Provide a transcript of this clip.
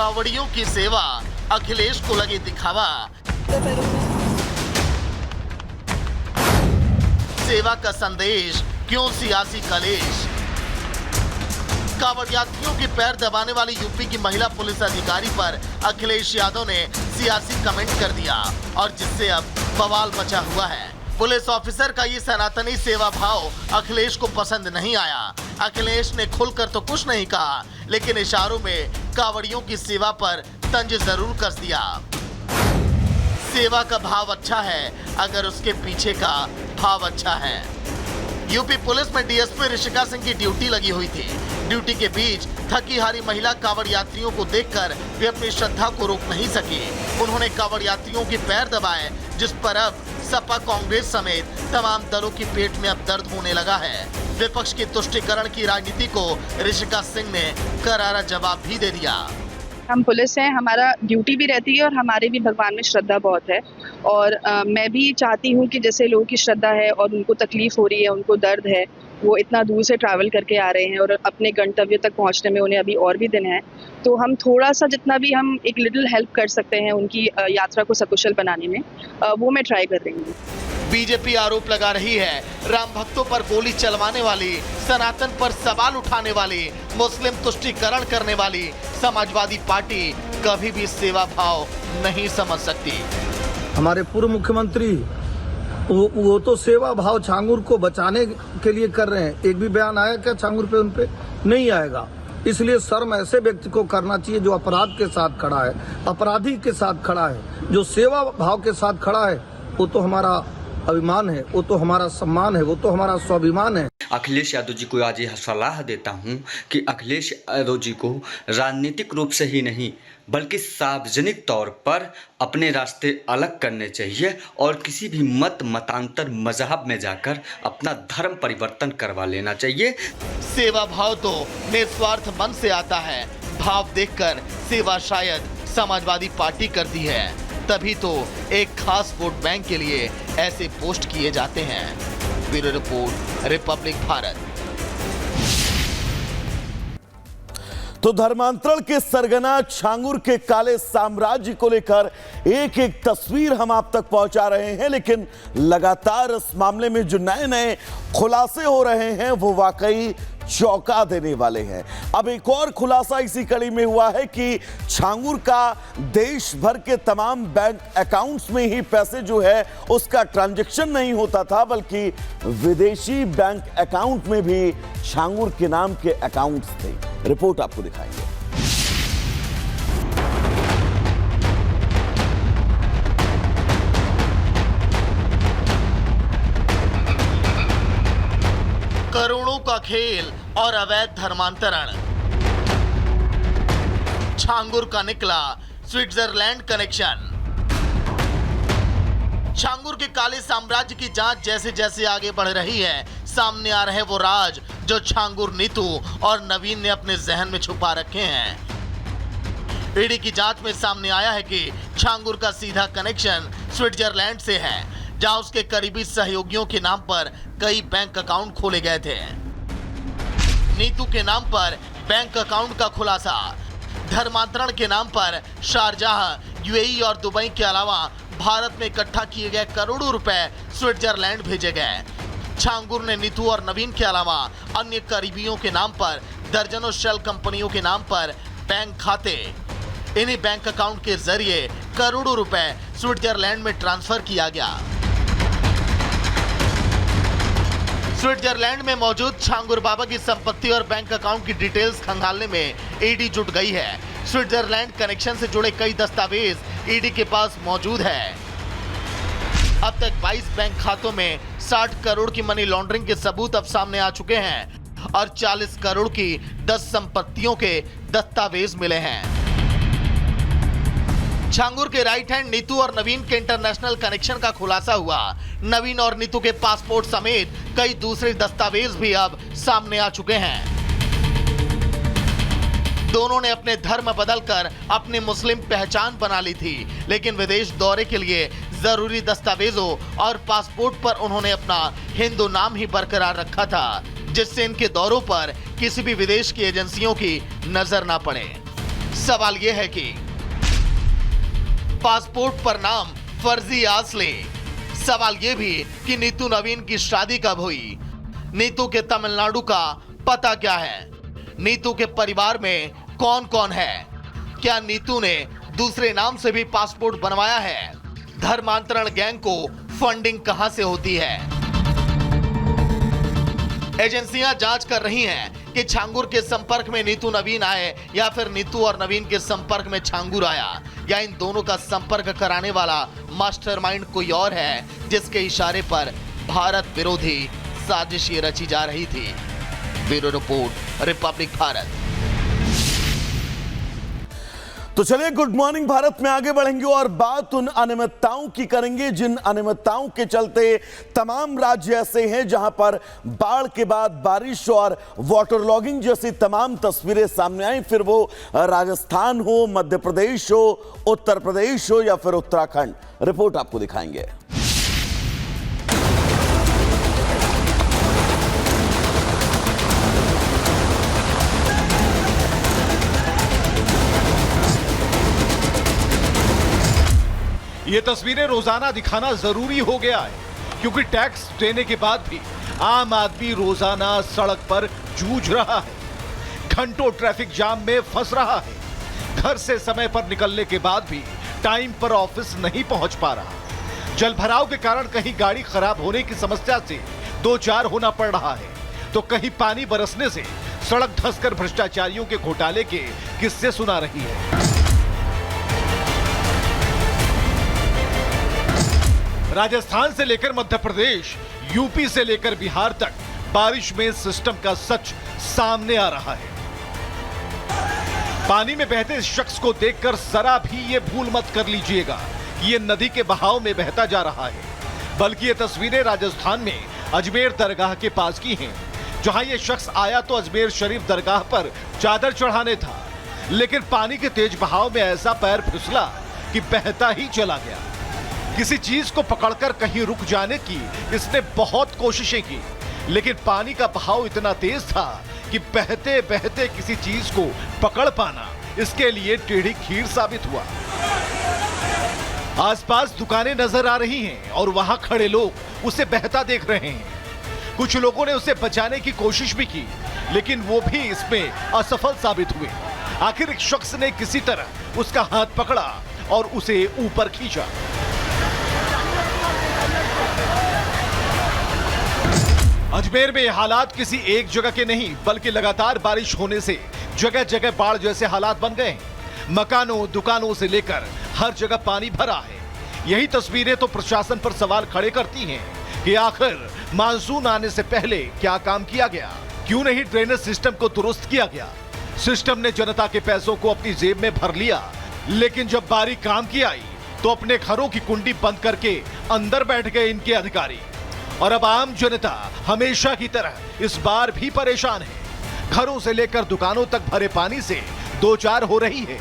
कावड़ियों की सेवा, अखिलेश को लगे दिखावा। सेवा का संदेश, क्यों सियासी कलेश। कावड़ यात्रियों के पैर दबाने वाली यूपी की महिला पुलिस अधिकारी पर अखिलेश यादव ने सियासी कमेंट कर दिया और जिससे अब बवाल मचा हुआ है। पुलिस ऑफिसर का ये सनातनी सेवा भाव अखिलेश को पसंद नहीं आया। अखिलेश ने खुलकर तो कुछ नहीं कहा, लेकिन इशारों में कावड़ियों की सेवा पर तंज जरूर कस दिया। सेवा का भाव अच्छा है अगर उसके पीछे का भाव अच्छा है। यूपी पुलिस में डीएसपी ऋषिका सिंह की ड्यूटी लगी हुई थी। ड्यूटी के बीच थकी हारी महिला कावड़ यात्रियों को देखकर वे अपनी श्रद्धा को रोक नहीं सकी। उन्होंने कावड़ यात्रियों के पैर दबाए, जिस पर अब सपा कांग्रेस समेत तमाम दलों की पेट में अब दर्द होने लगा है। विपक्ष की तुष्टीकरण की राजनीति को ऋषिका सिंह ने करारा जवाब भी दे दिया। हम पुलिस हैं, हमारा ड्यूटी भी रहती है और हमारे भी भगवान में श्रद्धा बहुत है और मैं भी चाहती हूँ कि जैसे लोगों की श्रद्धा है और उनको तकलीफ हो रही है, उनको दर्द है, वो इतना दूर से ट्रैवल करके आ रहे हैं और अपने गंतव्य तक पहुँचने में उन्हें अभी और भी दिन है, तो हम थोड़ा सा जितना भी हम एक लिटिल हेल्प कर सकते हैं उनकी यात्रा को सकुशल बनाने में, वो मैं ट्राई कर रही हूँ। बीजेपी आरोप लगा रही है राम भक्तों पर गोली चलवाने वाली, सनातन पर सवाल उठाने वाली, मुस्लिम तुष्टीकरण करने वाली समाजवादी पार्टी कभी भी सेवा भाव नहीं समझ सकती। हमारे पूर्व मुख्यमंत्री वो तो सेवा भाव छांगुर को बचाने के लिए कर रहे हैं। एक भी बयान आया क्या छांगुर पे? उन पे नहीं आएगा। इसलिए शर्म ऐसे व्यक्ति को करना चाहिए जो अपराध के साथ खड़ा है, अपराधी के साथ खड़ा है। जो सेवा भाव के साथ खड़ा है वो तो हमारा अभिमान है, वो तो हमारा सम्मान है, वो तो हमारा स्वाभिमान है। अखिलेश यादव जी को आज यह सलाह देता हूं कि अखिलेश यादव जी को राजनीतिक रूप से ही नहीं बल्कि सार्वजनिक तौर पर अपने रास्ते अलग करने चाहिए और किसी भी मतांतर मजहब में जाकर अपना धर्म परिवर्तन करवा लेना चाहिए। सेवा भाव तो निस्वार्थ मन से आता है। भाव देखकर सेवा शायद समाजवादी पार्टी करती है, तभी तो एक खास वोट बैंक के लिए ऐसे पोस्ट किए जाते हैं। Bureau report, Republic Bharat. तो धर्मांतरण के सरगना छांगुर के काले साम्राज्य को लेकर एक एक तस्वीर हम आप तक पहुंचा रहे हैं, लेकिन लगातार इस मामले में जो नए नए खुलासे हो रहे हैं वो वाकई चौंका देने वाले हैं। अब एक और खुलासा इसी कड़ी में हुआ है कि छांगुर का देश भर के तमाम बैंक अकाउंट्स में ही पैसे जो है उसका ट्रांजैक्शन नहीं होता था, बल्कि विदेशी बैंक अकाउंट में भी छांगुर के नाम के अकाउंट्स थे। रिपोर्ट आपको दिखाएंगे। करोड़ों का खेल और अवैध धर्मांतरण। छांगुर का निकला स्विट्जरलैंड कनेक्शन। छांगुर के काले साम्राज्य की जांच जैसे जैसे आगे बढ़ रही है, सामने आ रहे वो राज जो छांगुर, नीतू और नवीन ने अपने जहन में छुपा रखे हैं। ईडी की जांच में सामने आया है कि छांगुर का सीधा कनेक्शन स्विट्जरलैंड से है, जहां उसके करीबी सहयोगियों के नाम पर कई बैंक अकाउंट खोले गए थे। नीतू के नाम पर बैंक अकाउंट का खुलासा, धर्मांतरण के नाम पर शारजाह, यूएई और दुबई के अलावा भारत में इकट्ठा किए गए करोड़ों रुपए स्विट्जरलैंड भेजे गए। छांगुर ने नीतू और नवीन के अलावा अन्य करीबियों के नाम पर दर्जनों शेल कंपनियों के नाम पर बैंक खाते, इन्हीं बैंक अकाउंट के जरिए करोड़ों रुपए स्विट्जरलैंड में ट्रांसफर किया गया। स्विट्जरलैंड में मौजूद छांगुर बाबा की संपत्ति और बैंक अकाउंट की डिटेल्स खंगालने में ईडी जुट गई है। स्विट्जरलैंड कनेक्शन से जुड़े कई दस्तावेज ईडी के पास मौजूद है। अब तक 22 बैंक खातों में 60 करोड़ की मनी लॉन्ड्रिंग के सबूत अब सामने आ चुके हैं और 40 करोड़ की 10 संपत्तियों के दस्तावेज मिले हैं। छांगुर के राइट हैंड नीतू और नवीन के इंटरनेशनल कनेक्शन का खुलासा हुआ। नवीन और नीतू के पासपोर्ट समेत कई दूसरे दस्तावेज भी अब सामने आ चुके हैं। दोनों ने अपने धर्म बदलकर अपनी मुस्लिम पहचान बना ली थी, लेकिन विदेश दौरे के लिए जरूरी दस्तावेजों और पासपोर्ट पर उन्होंने अपना हिंदू नाम ही बरकरार रखा था, जिससे इनके दौरों पर किसी भी विदेश की एजेंसियों की नजर ना पड़े। सवाल यह है कि पासपोर्ट पर नाम फर्जी असली। सवाल यह भी कि नीतू नवीन की शादी कब हुई, नीतू के तमिलनाडु का पता क्या है, नीतू के परिवार में कौन कौन है, क्या नीतू ने दूसरे नाम से भी पासपोर्ट बनवाया है, धर्मांतरण गैंग को फंडिंग कहां से होती है। एजेंसियां जांच कर रही हैं कि छांगुर के संपर्क में नीतू नवीन आए या फिर नीतू और नवीन के संपर्क में छांगुर आया, या इन दोनों का संपर्क कराने वाला मास्टरमाइंड कोई और है जिसके इशारे पर भारत विरोधी साजिश ये रची जा रही थी। Bureau report, Republic Bharat. तो चलिए गुड मॉर्निंग भारत में आगे बढ़ेंगे और बात उन अनियमितताओं की करेंगे जिन अनियमितताओं के चलते तमाम राज्य ऐसे हैं जहां पर बाढ़ के बाद बारिश और वाटर लॉगिंग जैसी तमाम तस्वीरें सामने आई, फिर वो राजस्थान हो, मध्य प्रदेश हो, उत्तर प्रदेश हो या फिर उत्तराखंड। रिपोर्ट आपको दिखाएंगे। ये तस्वीरें रोजाना दिखाना जरूरी हो गया है क्योंकि टैक्स देने के बाद भी आम आदमी रोजाना सड़क पर जूझ रहा है, घंटों ट्रैफिक जाम में फंस रहा है, घर से समय पर निकलने के बाद भी टाइम पर ऑफिस नहीं पहुंच पा रहा। जल भराव के कारण कहीं गाड़ी खराब होने की समस्या से दो चार होना पड़ रहा है, तो कहीं पानी बरसने से सड़क धंसकर भ्रष्टाचारियों के घोटाले के किस्से सुना रही है। राजस्थान से लेकर मध्य प्रदेश, यूपी से लेकर बिहार तक बारिश में सिस्टम का सच सामने आ रहा है। पानी में बहते इस शख्स को देखकर जरा भी ये भूल मत कर लीजिएगा ये नदी के बहाव में बहता जा रहा है, बल्कि ये तस्वीरें राजस्थान में अजमेर दरगाह के पास की हैं, जहां ये शख्स आया तो अजमेर शरीफ दरगाह पर चादर चढ़ाने था, लेकिन पानी के तेज बहाव में ऐसा पैर फिसला कि बहता ही चला गया। किसी चीज को पकड़कर कहीं रुक जाने की इसने बहुत कोशिशें की, लेकिन पानी का बहाव इतना तेज था कि बहते बहते किसी चीज को पकड़ पाना इसके लिए टेढ़ी खीर साबित हुआ। आसपास दुकानें नजर आ रही हैं और वहां खड़े लोग उसे बहता देख रहे हैं। कुछ लोगों ने उसे बचाने की कोशिश भी की, लेकिन वो भी इसमें असफल साबित हुए। आखिर एक शख्स ने किसी तरह उसका हाथ पकड़ा और उसे ऊपर खींचा। अजमेर में हालात किसी एक जगह के नहीं बल्कि लगातार बारिश होने से जगह जगह बाढ़ जैसे हालात बन गए हैं। मकानों, दुकानों से लेकर हर जगह पानी भरा है। यही तस्वीरें तो प्रशासन पर सवाल खड़े करती हैं कि आखिर मानसून आने से पहले क्या काम किया गया, क्यों नहीं ड्रेनेज सिस्टम को दुरुस्त किया गया। सिस्टम ने जनता के पैसों को अपनी जेब में भर लिया, लेकिन जब बारी काम की आई तो अपने घरों की कुंडी बंद करके अंदर बैठ गए इनके अधिकारी। और अब आम जनता हमेशा की तरह इस बार भी परेशान है। घरों से लेकर दुकानों तक भरे पानी से दो चार हो रही है।